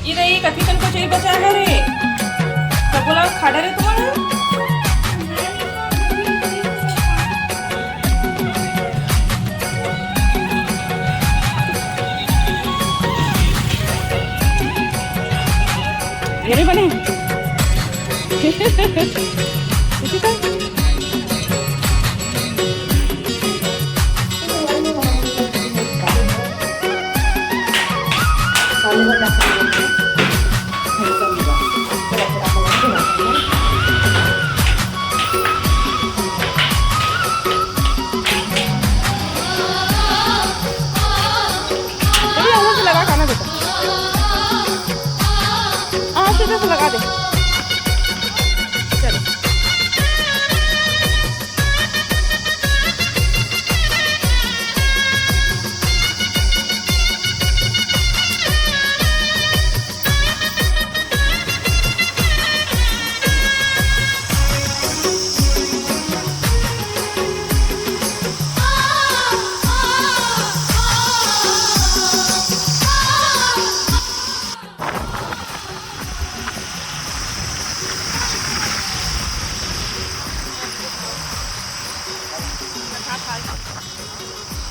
इधर ये कथी तन को चाहिए बचा है रे तो बोला खाड़ा रे तुम्हारा ये नहीं बने इसी का लगा खाना बेटा सीधे से लगा दे चलो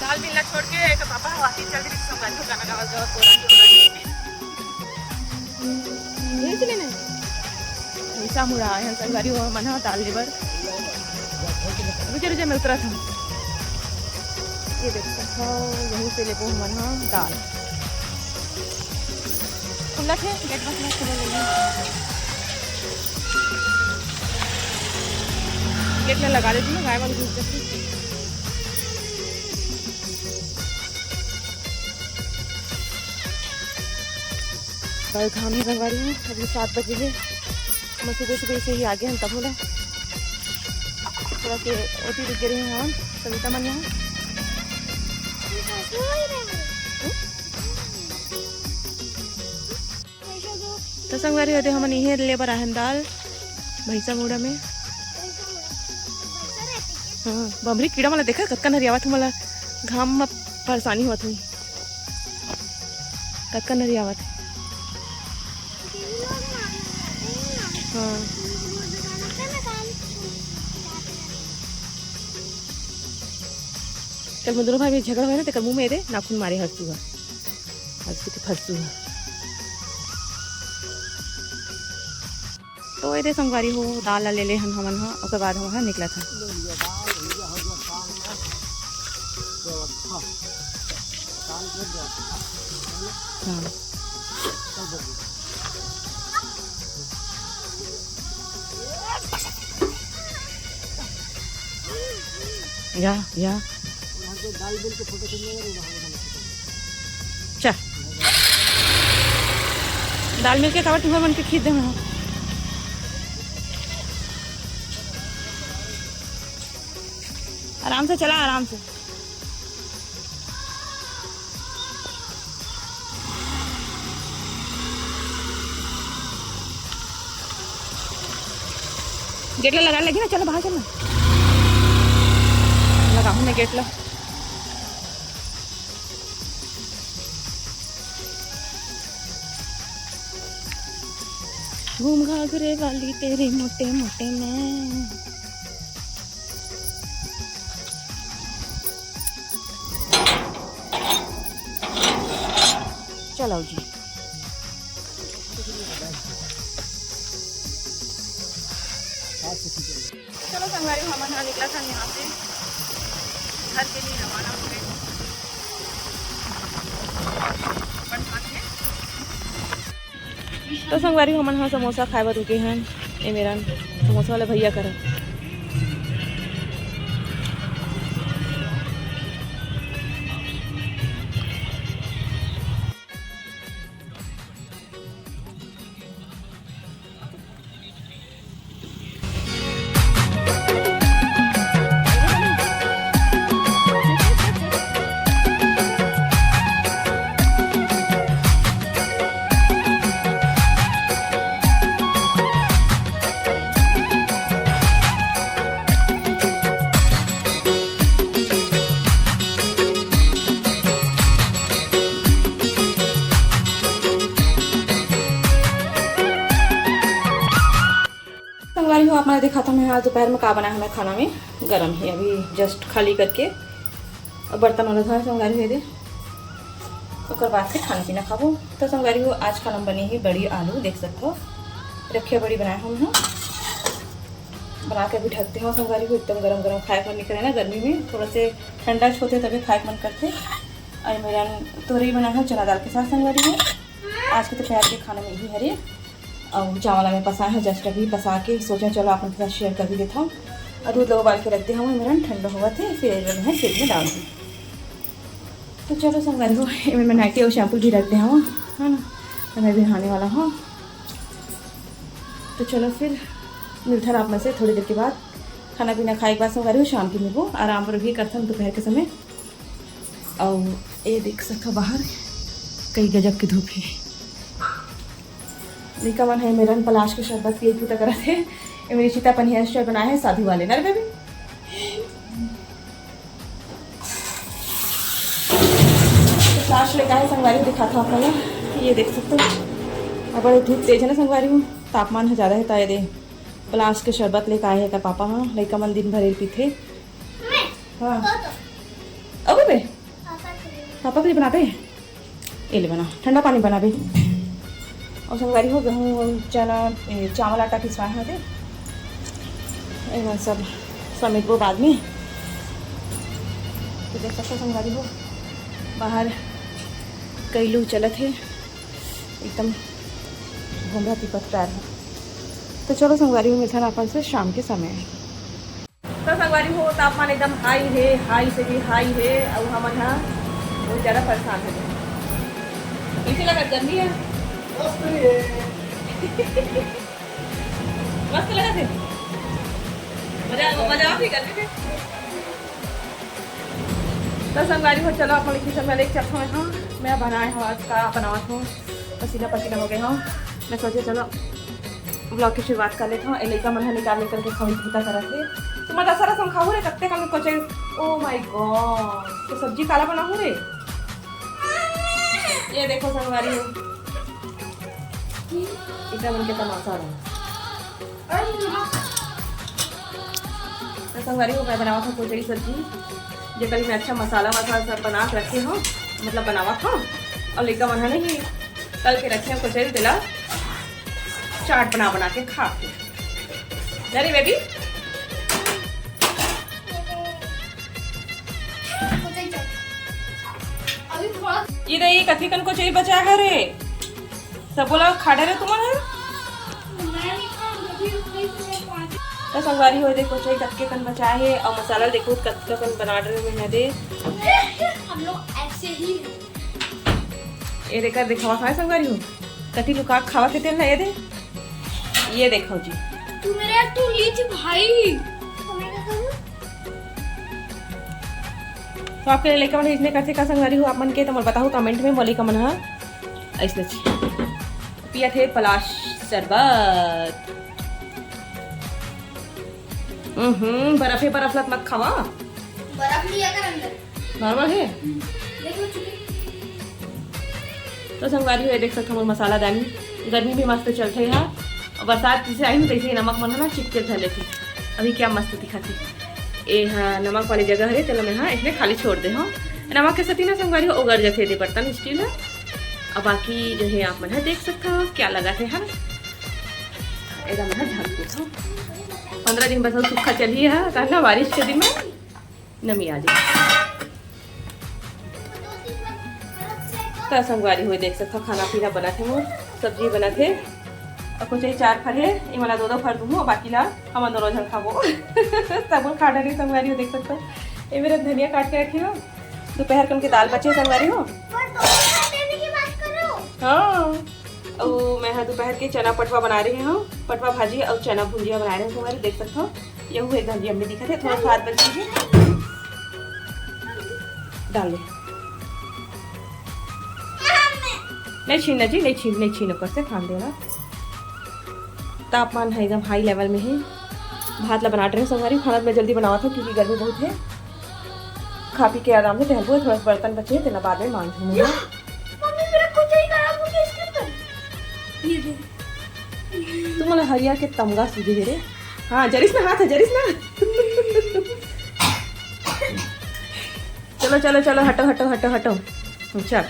दाल मिलना छोड़ के एक पापा वासी चल रही संभाल को गाना गावा जाओ ये चले नहीं ऐसा मुड़ा है संगारी हो मना दाल लेबर रुके रुके मैं उतरा था ये देख सकते हो यहीं से ले वो मना दाल खुला है गेट बंद मत कर लेंगे गेट में लगा देती हूँ गाय वाली घुस जाती कल खाने रंगा रही हूँ अभी 7 बजे है मैं सुबह सुबह से ही आ गए हम तब बोला थोड़ा के ओटी रुक रही हूँ सविता मन यहाँ तो संगवारी होते हम यही लेबर आहन दाल भैंसा मुड़ा में हाँ बमरी कीड़ा मला देखा कतका नरी आवत मला घाम में परेशानी होत हुई कतका नरी आवत हाँ कल मैं दोनों भाई में झगड़ा हुआ ना तो कल मुँह में दे नाखून मारे हंसू के फंसू तो ये संगवारी हो दाल ले ले हम हमन उसके बाद हम वहाँ निकला था हाँ या चा दाल मिल के खावा तुम्हारे मन के खींच दे आराम से चला आराम से गेट लगा लगी ना चलो बाहर चलना लगा हमने गेट ला घूम घाघरे वाली तेरे मोटे मोटे में चलो जी चलो संगवारी हमारा निकला था यहाँ से घर के लिए रवाना हो गए तो संगवारी हम हाँ समोसा खाए बर रुके हैं ये मेरा समोसा वाले भैया कर हो आप मैंने देखा था मैं आज दोपहर में का बनाया हमें खाना में गर्म है अभी जस्ट खाली करके और बर्तन वाला था संगारी हुए दे तो बाद से खाना पीना खाबो। तो संगारी हो आज खाना बनी ही बड़ी आलू देख सकते हो रखिए बड़ी बनाया हम यहाँ बना के भी ढकते हो संगारी को एकदम गरम गरम खाए मन निकले ना गर्मी में थोड़ा से ठंडा होते तभी खाए मन करते। और मेरा तोरई बनाया है चना दाल के साथ संगारी है आज के दोपहर के खाने में यही हरे और चावल में पसा है जस्ट अभी पसा के सोचा चलो आप उनके साथ शेयर कर भी देता हूँ। और दूध लोग उबाल के रखते हैं मेरा ठंडा हुआ थे फिर मैं फ्रिज में डाल दी। तो चलो संगारी हो मैं नाइटी और शैम्पू भी रखते हैं है ना तो मैं भी नहाने वाला हूँ। तो चलो फिर मिलता आप में से थोड़ी देर के बाद खाना पीना खाए के बाद संगारी हो शाम की में वो आराम पर भी करता हूँ दोपहर के समय। और ये देख सकता बाहर कई गजब की धूप है। निका मन है मेरा पलाश के शरबत की एक करा थे ये मेरी सीतापन हेयर स्टाइल बनाया है साधु वाले ना बेबी। तो फ्लाश लेकर है संगवारी दिखाता हूँ आपको ये देख सकते हो अब बड़े धूप तेज है ना संगवारी हूँ तापमान है ज़्यादा है ताए दे पलाश के शरबत लेकर आए हैं का पापा हाँ लड़का मन दिन भर पीते हाँ अब बे पापा के लिए बनाते ये ले बना ठंडा पानी बना भी और संगवारी हो गेहूँ चना चावल आटा पिसवाए थे एवं सब समेट वो बाद में। तो देख सकते संगवारी हो बाहर कई लोग चलत है एकदम घूमरा तिपत पैर है। तो चलो संगवारी हो मिलता अपन से शाम के समय। तो संगवारी हो तापमान एकदम हाई से भी हाई है और हम यहाँ बहुत ज़्यादा परेशान है। कैसे लगा गर्मी है मस्त लगा थे मजा भी करते थे। तो संगवारी हो चलो अपन लिखी सब मैं लेके चलता हूँ यहाँ मैं बनाए हूँ आज का बनावा हूँ पसीना पसीना हो गया हूँ। मैं सोचे चलो ब्लॉग की शुरुआत कर लेता हूँ लड़का मन निकाल करके खाई भूता करा थे तो मैं दशहरा सम खाऊ रे कत्ते का कोचे ओ माय गॉड तो सब्जी काला बना हो रे ये देखो संगवारी हो इतना बन के तमाशा रहा तो संगवारी हो मैं बनावा था कोचड़ी सब्जी जो कल मैं अच्छा मसाला वसाला सब बना के रखे हो मतलब बनावा था और लड़का बना नहीं तल के रखे कोचड़ी दिला चाट बना के खा के अरे बेबी ये नहीं कथी कन को चाहिए बचा है रे सब बोला खाड़े रे तुम्हारा तो संगवारी हो देखो चाहिए कत्के कन बचा है और मसाला देखो कत्का कन बना रहे हैं दे हम लोग ऐसे ही ये देखकर दिखावा खाए संगवारी हो कथी लुका खावा के तेल है दे ये देखो जी तू मेरे तू लीच भाई तो आपके लेकर मन इसने कैसे का संगवारी हो आप मन के तो मैं बताऊँ कमेंट में बोली का मन है ऐसे पिया थे पलाश शरबत बर्फ है बर्फ लत मत खावा बर्फ लिया कर अंदर नॉर्मल है देखो तो संगवारी हो देख सकते हो मसाला दानी गर्मी भी मस्त चलते है और बरसात जैसे आई ना तैसे नमक मन ना चिपके धले थी अभी क्या मस्त दिखाती ए हाँ नमक वाली जगह है चलो मैं हाँ इसमें खाली छोड़ दे हाँ नमक के साथ ना संगवारी हो उगड़ जाते थे बर्तन स्टील है और बाकी जो है आप मन देख सकते हो क्या लगा थे हाँ एकदम है ढक देता 15 दिन बस सूखा चलिए है कहना बारिश के दिन में नमी आ जाए। तो संगवारी हुए देख सकते हो खाना पीना बना थे मोर सब्जी बना थे और कुछ चार फल है ये वाला दो फल दूँ बाकी ला हम दोनों जन खाबो सब खा डाली संगवारी हो देख सकते हो ये मेरा धनिया काट के रखी हो दोपहर के उनके दाल बचे संगवारी हो हाँ और मैं दोपहर के चना पटवा बना रही हूँ पटवा भाजी और चना भुंजिया बना रहे हैं तुम्हारे देख सकते हो ये हुए एकदम यम्मी दिखा थे थोड़ा स्वाद बची है डाल ले नहीं छीनना जी नहीं छीनो कर से खान देना तापमान है एकदम हाई लेवल में है भात ला बना रहे हैं संगवारी खाना मैं जल्दी बनावा था क्योंकि गर्मी बहुत है खा पी के आराम से टहल थोड़ा बर्तन बचे तेना बाद में मांझ दूंगा तुम हरिया के तमगा सूझे रे हाँ जरिस ना, हाथ है जरिस ना। चलो चलो चलो, हटो हटो हटो हटो। चल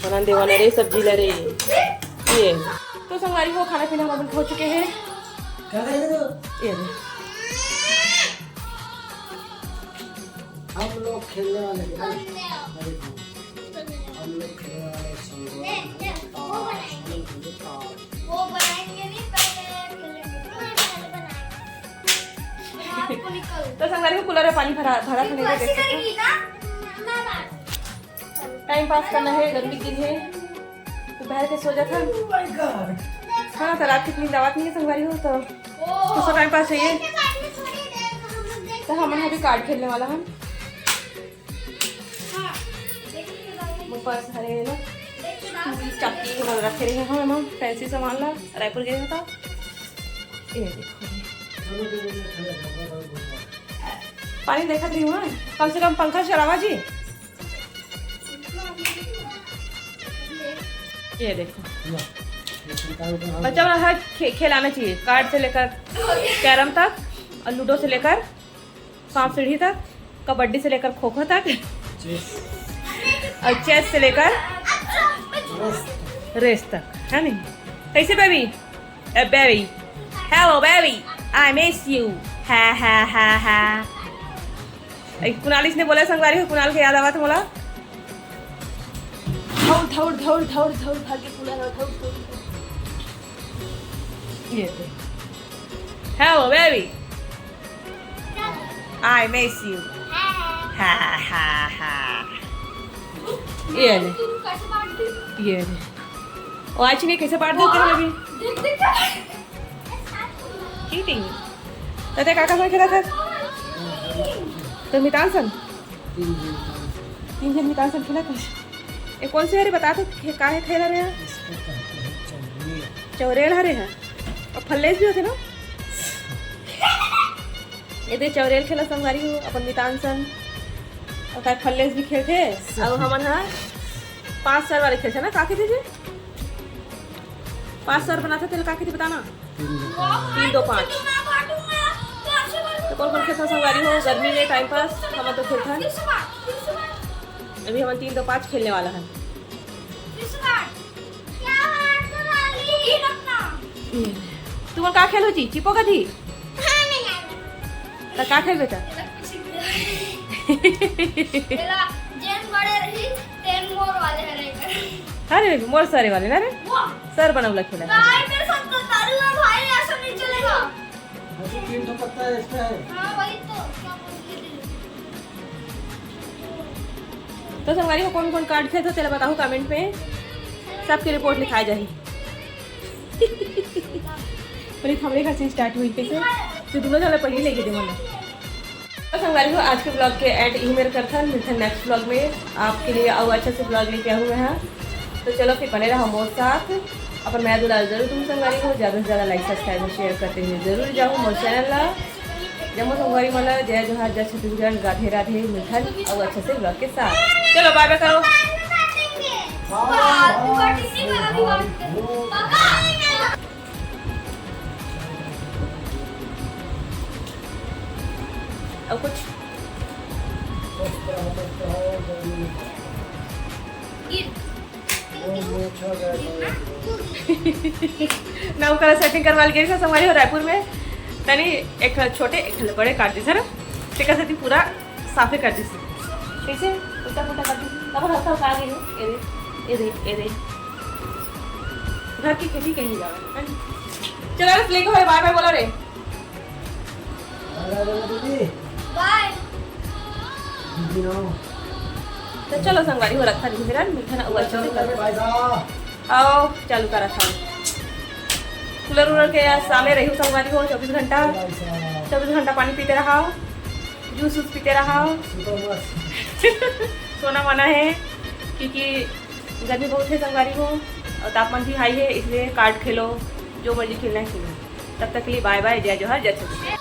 बना देवाना रे सब्जी ला रे ये। तो संगवारी को खाना पीना हम हो चुके हैं। ये रे हम लोग खेलने वाले हम लोग खेलने वाले वो बनाएंगे नहीं, पहले खेलेंगे। निकल तो संगवारी को कूलर में पानी भरा भरा खाने का देख सकते हैं। करेगी ना, मैं बात टाइम पास करना है, गर्मी दिन है, दोपहर के सो जाता। हाँ तो रात की इतनी दावत नहीं है संगवारी हो, तो उसका टाइम पास चाहिए। तो हम अभी कार्ड खेलने वाला हम ऊपर हरे ना चक्की के बाद रखे रहे हम फैंसी सामान ला रायपुर गए था। ये देखो पानी देखा रही हूँ, कम से कम पंखा चलावा जी। ये देखो बच्चा हर खेल आना चाहिए, कार्ड से लेकर कैरम तक और लूडो से लेकर सांप सीढ़ी तक, कबड्डी से लेकर खो खो तक और चेस से लेकर रेस तक, है नहीं? कैसे baby? Baby hello baby I miss you हा हा हा हा। कुणालिस ने बोला संगवारी को, कुणाल के याद आवा तो बोला धौड़ धौड़ धौड़ धौड़ धौड़ भागे कूलर धौड़ धौड़। ये hello baby I miss you हा हा हा। ये ले तुम कैसे बांट दी? ये ले और आज नहीं कैसे बांट देते हैं अभी देख देख कर। चीटिंग। तो ते काका खेला था तो मितांसन तीन जन मितांसन खेला था। ये कौन से हरे बता तो काहे खेला रहे हैं? चौरेल हरे हैं और फल्लेस भी होते ना। ये दे चौरेल खेला संगवारी हो अपन मितांसन और काय फल्लेस भी खेलते और हमन हा 5 सर वाले खेलते ना। काके थे 5 सर बनाते थे, काके थे बताना? 3 2 5। मैं बांटूंगा कैसे बांटूंगा? तो कौन कौन खेलता संगवारी हो गर्मी में टाइम पास? हम तो खेलता है अभी हम 3 2 5 खेलने वाला है। तुम का खेलो जी चिपो का थी तो का खेल बेटा? अरे मोर सारे वाले ना रे सर बनवला खेला। तीन तो पत्ता है इसका है। तो संगवारी को कौन कौन कार्ड खेलते हो तेरा बताओ कमेंट में, सबकी रिपोर्ट लिखाई जाए। पर हमरे घर से स्टार्ट हुई कैसे तो दोनों साल पहले लेके दे मन। तो संगवारी को आज के ब्लॉग के एंड ही मेरे करता मिलते नेक्स्ट ब्लॉग में आपके लिए और अच्छे से ब्लॉग लेके आए हुए हैं। तो चलो फिर बने रहो मोर साथ अपन मैं दुलाल जरूर तुम संगवारी को ज़्यादा से ज़्यादा लाइक सब्सक्राइब और शेयर करते हुए जरूर जाओ मोर चैनल ला जम्मू संगवारी मला जय जोहार जय छत्तीसगढ़ राधे राधे मिठन और अच्छे से ब्लॉग के साथ। चलो बाय बाय करो। और कुछ ना उनका सेटिंग करवा गई था हमारे रायपुर में तनी एक छोटे एक बड़े काट दी सर टिका से पूरा साफे कर दी कैसे उल्टा पुल्टा कर दी तब हल्का हल्का आ गई एरे घर की खेती कहीं जाओ। चलो रे लेके भाई बाय बाय बोला रे बाय। तो चलो संगवारी हो रखा नहीं मेरा मीठा ना अच्छा से कर आओ चालू करा था कूलर उलर के सामने रही हूँ संगवारी हो 24 घंटा पानी पीते रहा जूस वूस पीते रहा। सोना मना है क्योंकि गर्मी बहुत है संगवारी हो और तापमान भी हाई है, इसलिए कार्ड खेलो जो मर्जी खेलना है खेलो। तब तक के लिए बाय बाय जय जोहार जय छत्तीसगढ़।